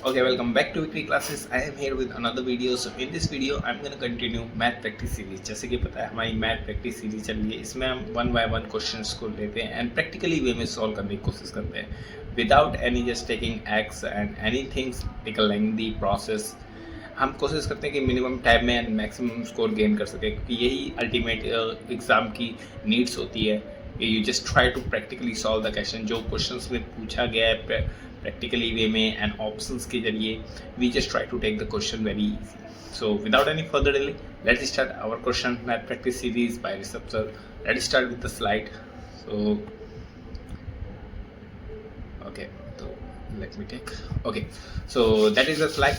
Okay, welcome back to Weekly Classes. I am here with another video. So in this video, I'm going to continue math practice series. जैसे कि पता है हमारी math practice series चल रही है, इसमें हम वन बाय वन क्वेश्चंस को लेते हैं एंड प्रैक्टिकली वे में सॉल्व करने की कोशिश करते हैं without any just taking x and any things take a lengthy process. हम कोशिश करते हैं कि मिनिमम टाइम में एंड मैक्सिमम स्कोर गेन कर सकें, क्योंकि यही अल्टीमेट एग्ज़ाम की नीड्स होती है. You just try to practically solve the question. जो क्वेश्चंस में पूछा गया है प्रैक्टिकली वे में एंड ऑप्शंस के जरिए, we just try to take the question very easy. So without any further delay, let's start our question math practice series by Rishabh sir. Let's start with the slide. So okay, so let me take. Okay, so that is the slide.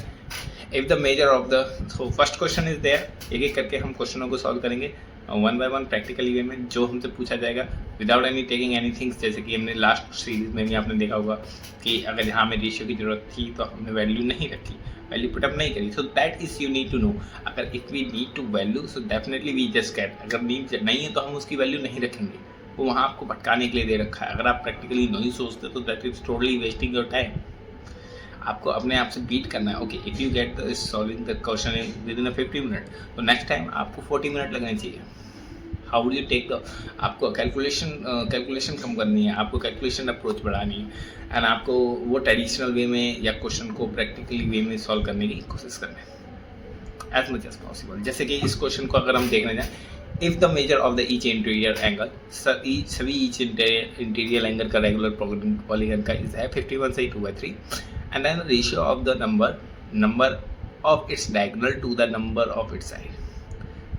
If the measure of the, so first question is there. एक एक करके हम क्वेश्चनों को solve करेंगे one by one practically वे में, जो हमसे पूछा जाएगा without any taking any things. जैसे कि हमने लास्ट सीरीज में भी आपने देखा होगा कि अगर यहाँ में रेशियो की जरूरत थी तो हमने वैल्यू नहीं रखी, वैल्यू पुटअप नहीं करी. So that is you need to know. अगर if we need to value so definitely we just get. अगर नीड नहीं है तो हम उसकी वैल्यू नहीं रखेंगे, वो वहाँ आपको भटकाने के लिए दे रखा है. अगर आप प्रैक्टिकली नहीं सोचते तो that is totally wasting your time. आपको अपने आप से बीट करना है. Okay, if you get solving the question with in 50 minute, तो नेक्स्ट टाइम आपको 40 मिनट लगने चाहिए. How would you take the, आपको कैलकुलेशन कम करनी है, आपको कैलकुलेशन अप्रोच बढ़ानी है एंड आपको वो ट्रेडिशनल वे में या क्वेश्चन को प्रैक्टिकली वे में सॉल्व करने की कोशिश करनी है एज मच एज पॉसिबल. जैसे कि इस क्वेश्चन को अगर हम देखने जाएँ, if the major of the each interior angle, सभी ईच इंटीरियर एंगल का रेगुलर पॉलीगन का इज है 51 से 2/3 and then ratio of the number of its diagonal to the number of its side.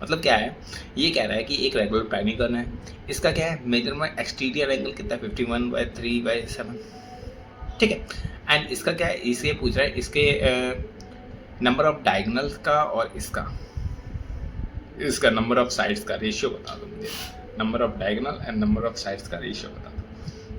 मतलब क्या है, ये कह रहा है कि एक रेगुलर पैनिकन है, इसका क्या है मेजरमेंट एक्सटीरियर एंगल कितना है 51/3/7. ठीक है, एंड इसका क्या है, इसे पूछ रहा है इसके नंबर ऑफ डायगोनल्स का और इसका नंबर ऑफ साइड्स का रेशियो बता दो मुझे. Number of diagonal and number of sides का रेशियो बता दो.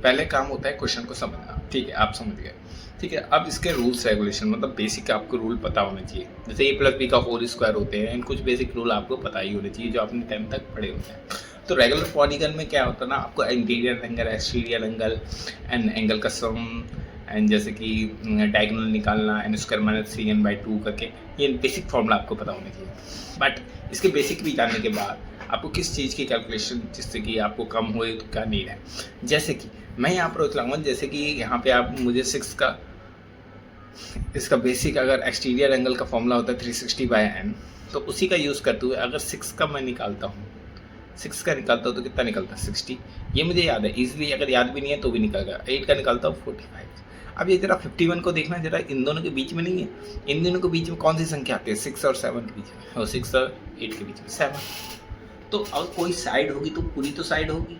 पहले काम होता है क्वेश्चन को समझना. ठीक है, आप समझ गए. ठीक है, अब इसके रूल्स रेगुलेशन, मतलब बेसिक आपको रूल पता होने चाहिए. जैसे a+b का 4 स्क्वायर होते हैं एंड कुछ बेसिक रूल आपको पता ही होने चाहिए जो आपने 10th तक पढ़े होते हैं. तो रेगुलर पॉलीगन में क्या होता है ना, आपको interior angle, exterior angle and angle का सम एंड जैसे कि डायगोनल निकालना एंड स्क्वायर माइनस 3n/2 करके, ये बेसिक फॉर्मूला आपको पता होना चाहिए. बट इसके बेसिक भी जानने के बाद आपको किस चीज़ की कैलकुलेशन जिससे कि आपको कम होए तो क्या नीड है. जैसे कि मैं यहाँ पर उतलाऊँगा, जैसे कि यहाँ पे आप मुझे 6 का इसका बेसिक अगर एक्सटीरियर एंगल का फॉर्मूला होता है 360/n, तो उसी का यूज़ करते हुए अगर 6 का मैं निकालता हूँ, 6 का निकालता हूँ तो कितना निकलता है 60. ये मुझे याद है इजीली, अगर याद भी नहीं है तो भी निकल गया. 8 का निकालता हूँ 45. अब ये जरा 51 को देखना, जरा इन दोनों के बीच में नहीं है, इन दोनों के बीच में कौन सी संख्या आती है, 6 और 7 के बीच में, और 6 और 8 के बीच में 7. तो अब कोई साइड होगी तो पूरी तो साइड होगी,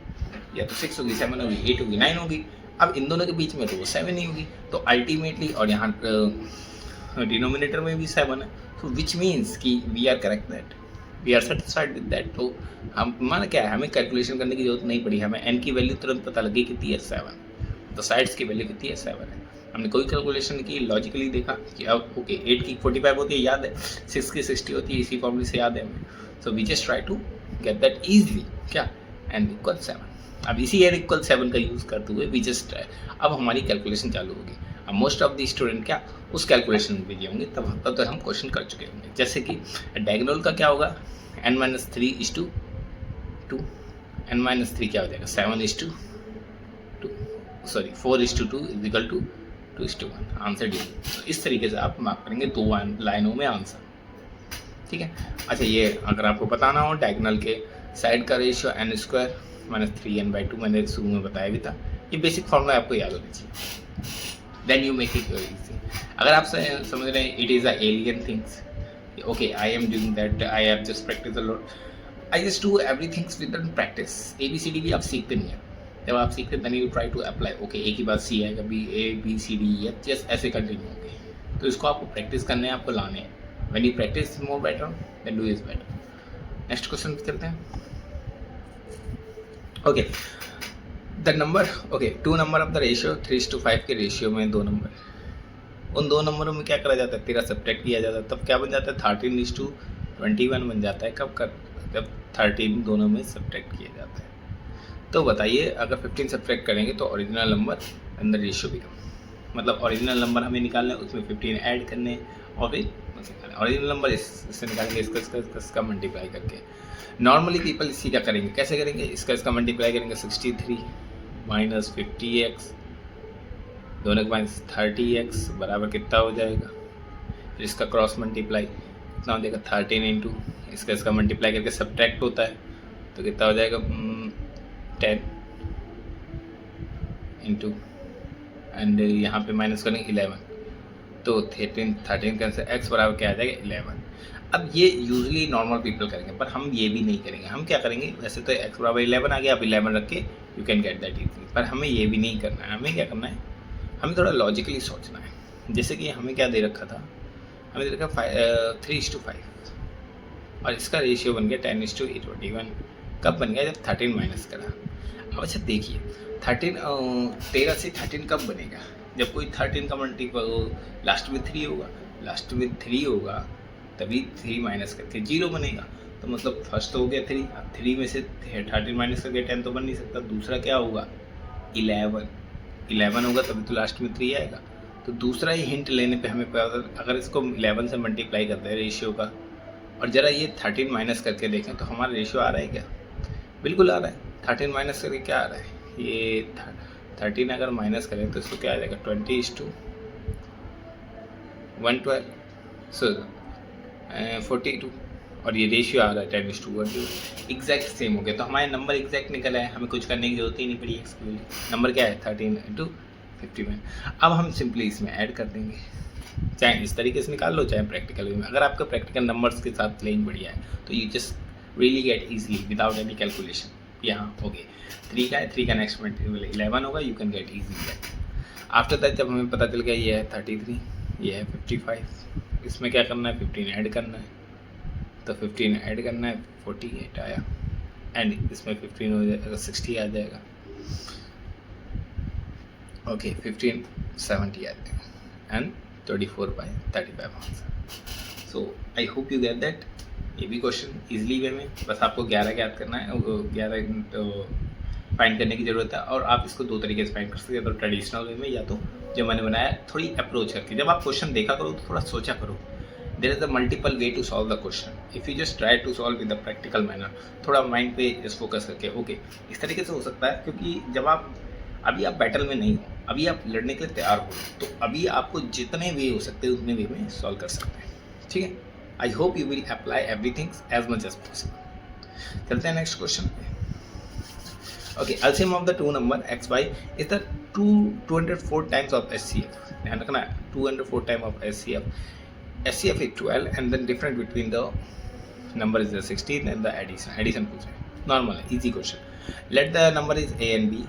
या तो 6 होगी, 7 होगी, 8 होगी, 9 होगी. अब इन दोनों के बीच में तो वो 7 ही होगी. तो अल्टीमेटली, और यहाँ डिनोमिनेटर में भी 7 है, तो विच मीन्स कि we are correct that, we are satisfied with that. तो हम माना क्या है, हमें कैलकुलेशन करने की जरूरत नहीं पड़ी, हमें n की वैल्यू तुरंत पता लगी कितनी है 7, तो साइड्स की वैल्यू कितनी है 7 है. हमने कोई कैलकुलेशन की, लॉजिकली देखा कि अब ओके 8 की 45 होती है, याद है, 6 की 60 होती है, इसी फॉर्मूले से याद है हमें. So we just try to get that easily, क्या n इक्वल 7. अब इसी n इक्वल 7 का यूज़ करते हुए वी जस्ट, अब हमारी कैलकुलेशन चालू होगी. अब मोस्ट ऑफ द स्टूडेंट क्या उस कैलकुलेशन में बिजी होंगे, तब तक हम क्वेश्चन कर चुके होंगे. जैसे कि डायगोनल का क्या होगा, n-3:2, n-3 क्या हो जाएगा 7:2, sorry 4:2 equal to 2:1. Answer D. तो इस तरीके से आप मार्क करेंगे 2 लाइनों में आंसर. ठीक है. अच्छा, ये अगर आपको बताना हो डायगोनल के साइड का रेशियो n² - 3n/2, मैंने शुरू में बताया भी था. ये बेसिक फॉर्मूला आपको याद होना चाहिए. Then you make it easy. अगर आप समझ रहे हैं it is a alien things, okay I am doing that, I have just practice a lot, I just do everythings with practice. ABCD भी आप सीखते नहीं हैं, जब आप सीखते then you try to apply. Okay, एक ही बात C है, कभी ABCD F ऐसे कंटिन्यू होंगे. तो इसको आपको प्रैक्टिस करने हैं, आपको लाने हैं. When you practice more better than do is better. Next question पे चलते हैं. Okay, the number, okay 2 number of the ratio 3:5 के रेशियो में 2 नंबर, उन 2 नंबरों में क्या करा जाता है, 13 सब्ट्रैक्ट किया जाता है, तब क्या बन जाता है 13:21 बन जाता है. कब जब 13 दोनों में सब्ट्रैक्ट किया जाता है. तो बताइए, अगर 15 सब्ट्रैक्ट करेंगे तो ओरिजिनल नंबर अंदर रेशियो भी कम. मतलब ओरिजिनल नंबर हमें निकालना है, उसमें 15 ऐड करने और फिर ओरिजिनल नंबर इससे निकालेंगे, इसका मल्टीप्लाई करके। नॉर्मली पीपल इसी क्या करेंगे, कैसे करेंगे, इसका मल्टीप्लाई करेंगे 63 माइनस 50x, दोनों के माइनस 30x बराबर कितना हो जाएगा, फिर इसका क्रॉस मल्टीप्लाई कितना हो जाएगा 13 इंटू इसका मल्टीप्लाई करके सब्ट्रैक्ट होता है तो कितना हो जाएगा 10 इंटू एंड यहाँ पे माइनस करेंगे 11 तो 13 का आंसर x बराबर क्या आ जाएगा 11। अब ये यूजली नॉर्मल पीपल करेंगे पर हम ये भी नहीं करेंगे। हम क्या करेंगे, वैसे तो x बराबर 11 आ गया, आप 11 रख के you can get that easily, पर हमें ये भी नहीं करना है। हमें क्या करना है, हमें थोड़ा लॉजिकली सोचना है। जैसे कि हमें क्या दे रखा था, हमें दे रखा 3:5 और इसका रेशियो बन गया 10:21। कब बन गया, जब 13 माइनस करा। अब अच्छा देखिए 13 से 13 कब बनेगा, जब कोई 13 का मल्टीपल लास्ट में 3 होगा, लास्ट में 3 होगा तभी 3 माइनस करके 0 बनेगा। तो मतलब फर्स्ट हो गया 3, अब 3 में से 13 माइनस करके 10 तो बन नहीं सकता। दूसरा क्या होगा 11 होगा तभी तो लास्ट में 3 आएगा। तो दूसरा ही हिंट लेने पे हमें पता, अगर इसको 11 से मल्टीप्लाई करते हैं रेशियो का और ज़रा ये 13 माइनस करके देखें तो हमारा रेशियो आ रहा है क्या, बिल्कुल आ रहा है। 13 माइनस करके क्या आ रहा है, ये 13 अगर माइनस करें तो इसको क्या आ जाएगा 20:112 सो 42 और ये रेशियो आ रहा है 10:1 एग्जैक्ट सेम हो गया। तो हमारे नंबर एग्जैक्ट निकल आए, हमें कुछ करने की जरूरत ही नहीं पड़ी। एक्सक्लूड नंबर क्या है 13:51। अब हम सिंपली इसमें ऐड कर देंगे, चाहे इस तरीके से निकाल लो चाहे प्रैक्टिकल वे में। अगर आपका प्रैक्टिकल नंबर्स के साथ प्लेइंग बढ़िया है तो you just really get easily without any calculation. यहाँ हो गए 3 का है, 3 का नेक्स्ट मल्टीपल 11 होगा, you can get easily. After that जब हमें पता चल गया ये है 33, ये है 55, इसमें क्या करना है 15 ऐड करना है, तो 15 ऐड करना है 48 आया एंड इसमें 15 हो जाएगा 60 आ जाएगा। ओके 15 70 आ जाएगा and 34/35 answer. So I hope you get that. ये भी क्वेश्चन इजीली वे में, बस आपको 11 याद करना है, 11 फाइंड करने की ज़रूरत है। और आप इसको 2 तरीके से फाइंड कर सकते हैं, तो ट्रेडिशनल वे में या तो जो मैंने बनाया थोड़ी अप्रोच करके। जब आप क्वेश्चन देखा करो तो थोड़ा सोचा करो, there is a multiple way to solve the question. If you just try to solve with the practical manner, थोड़ा माइंड पे इस फोकस करके ओके इस तरीके से हो सकता है। क्योंकि जब आप अभी आप बैटल में नहीं हो, अभी आप लड़ने के लिए तैयार हो, तो अभी आपको जितने वे हो सकते हैं उतने वे में सॉल्व कर सकते हैं, ठीक है। I hope you will apply everything as much as possible. चलते हैं नेक्स्ट क्वेश्चन पे। Okay, LCM of the two number x y is the 204 times of HCF. ध्यान रखना है 204 time of HCF. HCF is 12 and then different between the number is the 16 and the addition पूछ रहे हैं। Normal है, easy question. Let the number is a and b.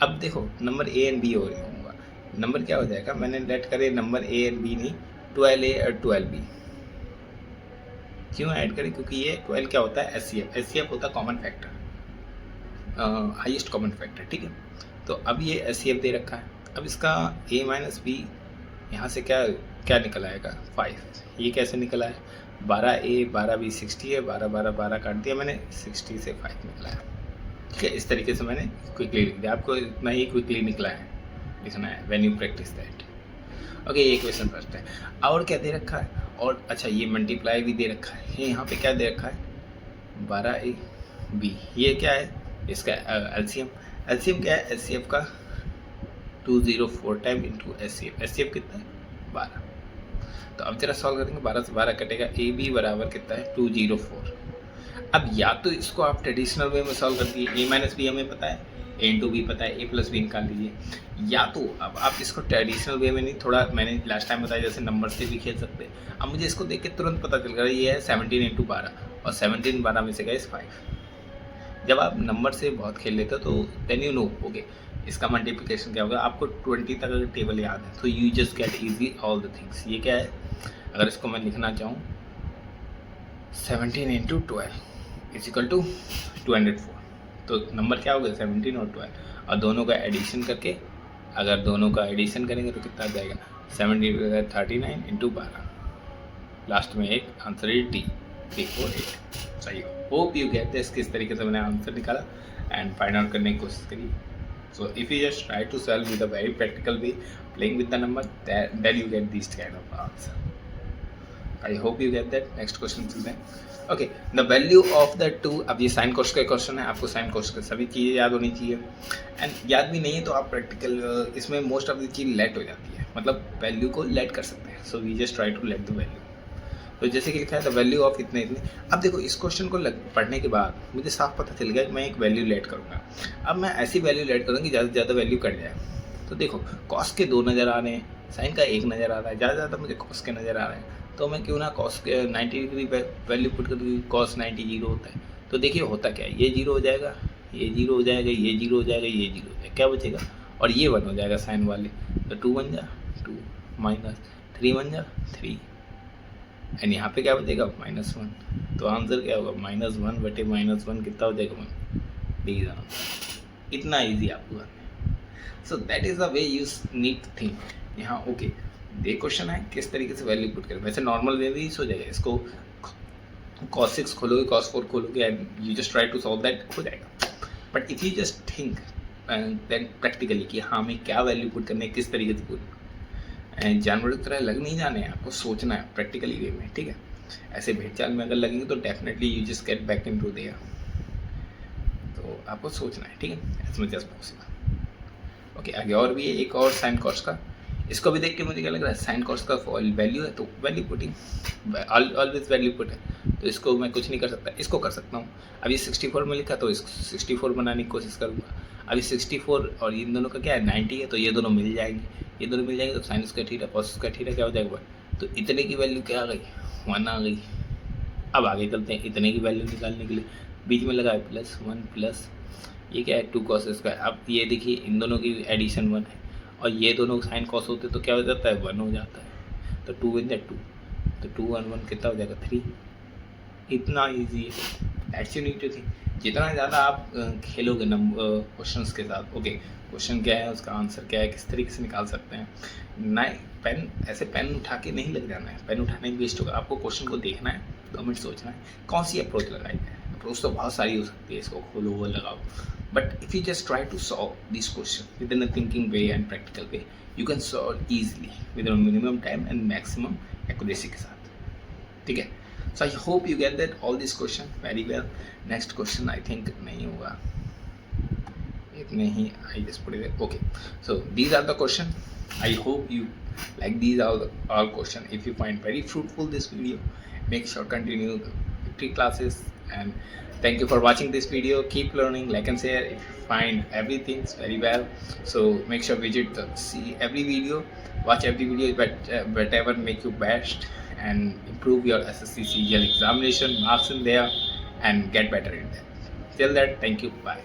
अब देखो number A and B हो रहे होगा, नंबर क्या हो जाएगा, मैंने लेट करे नंबर ए एंड बी नहीं 12A और 12B। क्यों ऐड करें, क्योंकि ये 12 क्या होता है एचसीएफ। एचसीएफ होता है common factor, highest common factor, ठीक है। तो अब ये एचसीएफ दे रखा है। अब इसका a माइनस बी यहाँ से क्या क्या निकल आएगा 5। ये कैसे निकला है 12A 12B 60 है, 12 काट दिया मैंने, 60 से 5 निकला है, ठीक है। इस तरीके से मैंने क्विकली लिख दिया, आपको इतना ही क्विकली निकला है लिखना है when you practice that. Okay, ये क्वेश्चन फर्स्ट है। और क्या दे रखा है, और अच्छा ये मल्टीप्लाई भी दे रखा है। यहाँ पे क्या दे रखा है 12AB। ये क्या है इसका एलसीएम। एलसीएम क्या है एचसीएफ का 204 टाइम इंटू एचसीएफ। एचसीएफ कितना है 12। तो अब जरा सॉल्व करेंगे, 12 से 12 कटेगा, ए बी बराबर कितना है 204। अब या तो इसको आप ट्रेडिशनल वे में सॉल्व कर दिए, ए माइनस बी हमें पता है, ए इंटू बी पता है, ए प्लस बी निकाल लीजिए। या तो अब आप इसको ट्रेडिशनल वे में नहीं, थोड़ा मैंने लास्ट टाइम बताया जैसे नंबर से भी खेल सकते हैं। अब मुझे इसको देख के तुरंत पता चल गया ये है 17 इंटू 12 और 17 12 में से गए 5। जब आप नंबर से बहुत खेल लेते हो तो देन यू नो ओके इसका मल्टीप्लिकेशन क्या होगा। आपको 20 तक अगर टेबल याद है तो you just gate easy all the things. ये क्या है, अगर इसको मैं लिखना चाहूँ 17 इंटू 12 इज इक्वल टू 204। तो नंबर क्या होगा 17 और 12, और दोनों का एडिशन करके अगर दोनों का एडिशन करेंगे तो कितना आ जाएगा 17 39 इंटू 12, लास्ट में एक आंसर है डी 348। सही हो। Hope you get this. किस तरीके से मैंने आंसर निकाला एंड फाइंड आउट करने की कोशिश करी। So if you just try to solve with a very practical way, playing with the number, then you get this kind of answer. I hope you get that. Next question चलते हैं. Okay, the value of the to. अब ये sine cos का question है, आपको sine cos का सभी चीज़ें याद होनी चाहिए, एंड याद भी नहीं है तो आप प्रैक्टिकल इसमें मोस्ट ऑफ द चीज़ लेट हो जाती है, मतलब वैल्यू को लेट कर सकते हैं. So we just try to let the value. तो जैसे कि लिखा है द वैल्यू ऑफ इतने इतने. अब देखो इस क्वेश्चन को पढ़ने के बाद मुझे साफ पता चल गया कि मैं एक वैल्यू लेट करूँगा. अब मैं ऐसी वैल्यू लेट करूँगा कि ज़्यादा से ज़्यादा वैल्यू कट जाए. तो देखो कॉस के 2 नज़र आ रहे हैं, साइन का 1 नज़र आ रहा है, ज़्यादा से ज़्यादा मुझे कॉस के नज़र आ रहे हैं. तो मैं क्यों ना कॉस के 90 डिग्री वैल्यू पुट कर दूँ. कॉस 90 जीरो होता है. तो देखिए होता क्या है, ये जीरो हो जाएगा, ये जीरो हो जाएगा, ये जीरो हो जाएगा, ये जीरो हो जाएगा, क्या बचेगा, और ये 1 हो जाएगा साइन वाले. तो 2 बन जा 2 माइनस 3 बन जा 3, एंड यहाँ पे क्या बचेगा -1. तो आंसर क्या होगा -1 बटे -1 कितना हो जाएगा 1. D is answer. इतना ईजी आपको करना है. So that is the way you need to think. यहाँ ओके ये क्वेश्चन है किस तरीके से वैल्यू पुट करें. वैसे नॉर्मल वे भी हो जाएगा. इसको cos 6 खोलोगे, cos 4 खोलोगे, and you just try to solve that, हो जाएगा. But if you just think then practically कि हाँ हमें क्या वैल्यू पुट करने है, किस तरीके से पुट, एंड जानवर की तरह लग नहीं जाने हैं, आपको सोचना है प्रैक्टिकली वे में. ठीक है, ऐसे भेड़ चाल में अगर लगेंगे तो definitely you just get back in to there. तो आपको सोचना है, ठीक है, as much as possible. Okay, आगे और भी है एक और साइन कॉस का. इसको भी देख के मुझे क्या लग रहा है, साइन कॉस का वैल्यू है तो value putting, always value put है. तो इसको मैं कुछ नहीं कर सकता, इसको कर सकता हूँ. अभी 64 में लिखा तो इसको 64 बनाने की कोशिश करूँगा. अभी 64 और इन दोनों का क्या है 90 है, तो ये दोनों मिल जाएंगे, ये दोनों मिल जाएंगे. तो sine square theta cos square theta क्या हो जाएगा 1. तो इतने की वैल्यू क्या आ गई 1 आ गई. अब आगे चलते हैं इतने की वैल्यू निकालने के लिए. बीच में लगा है +1 प्लस ये क्या है 2 कॉस स्क्वायर. अब ये देखिए इन दोनों की एडिशन 1 है, और ये दोनों साइन कॉस होते तो क्या हो जाता है 1 हो जाता है. तो 2 बन जाए 2, तो 2 1 1 कितना हो जाएगा 3. इतना ईजी है. That's you need to think. जितना ज़्यादा आप खेलोगे नंबर क्वेश्चंस के साथ, ओके क्वेश्चन क्या है, उसका आंसर क्या है, किस तरीके से निकाल सकते हैं. नहीं पेन ऐसे पेन उठा के नहीं लग जाना है, पेन उठाने में वेस्ट होगा. आपको क्वेश्चन को देखना है, 2 मिनट सोचना है कौन सी अप्रोच लगाई जाए. अप्रोच तो बहुत सारी हो सकती है, इसको खोलो वो लगाओ. But if you just try to solve this question within a thinking way and practical way, you can solve easily within a minimum time and maximum accuracy के साथ. ठीक है. So I hope you get that all this question very well. Next question I think नहीं होगा. इतने ही I just put it there. Okay. So these are the question. I hope you like these all question. If you find very fruitful this video, make sure continue the free classes. And thank you for watching this video. Keep learning, like and share if you find everything very well. So make sure see every video, watch every video, but whatever make you best and improve your SSC CGL examination marks in there and get better in that. Till that, thank you, bye.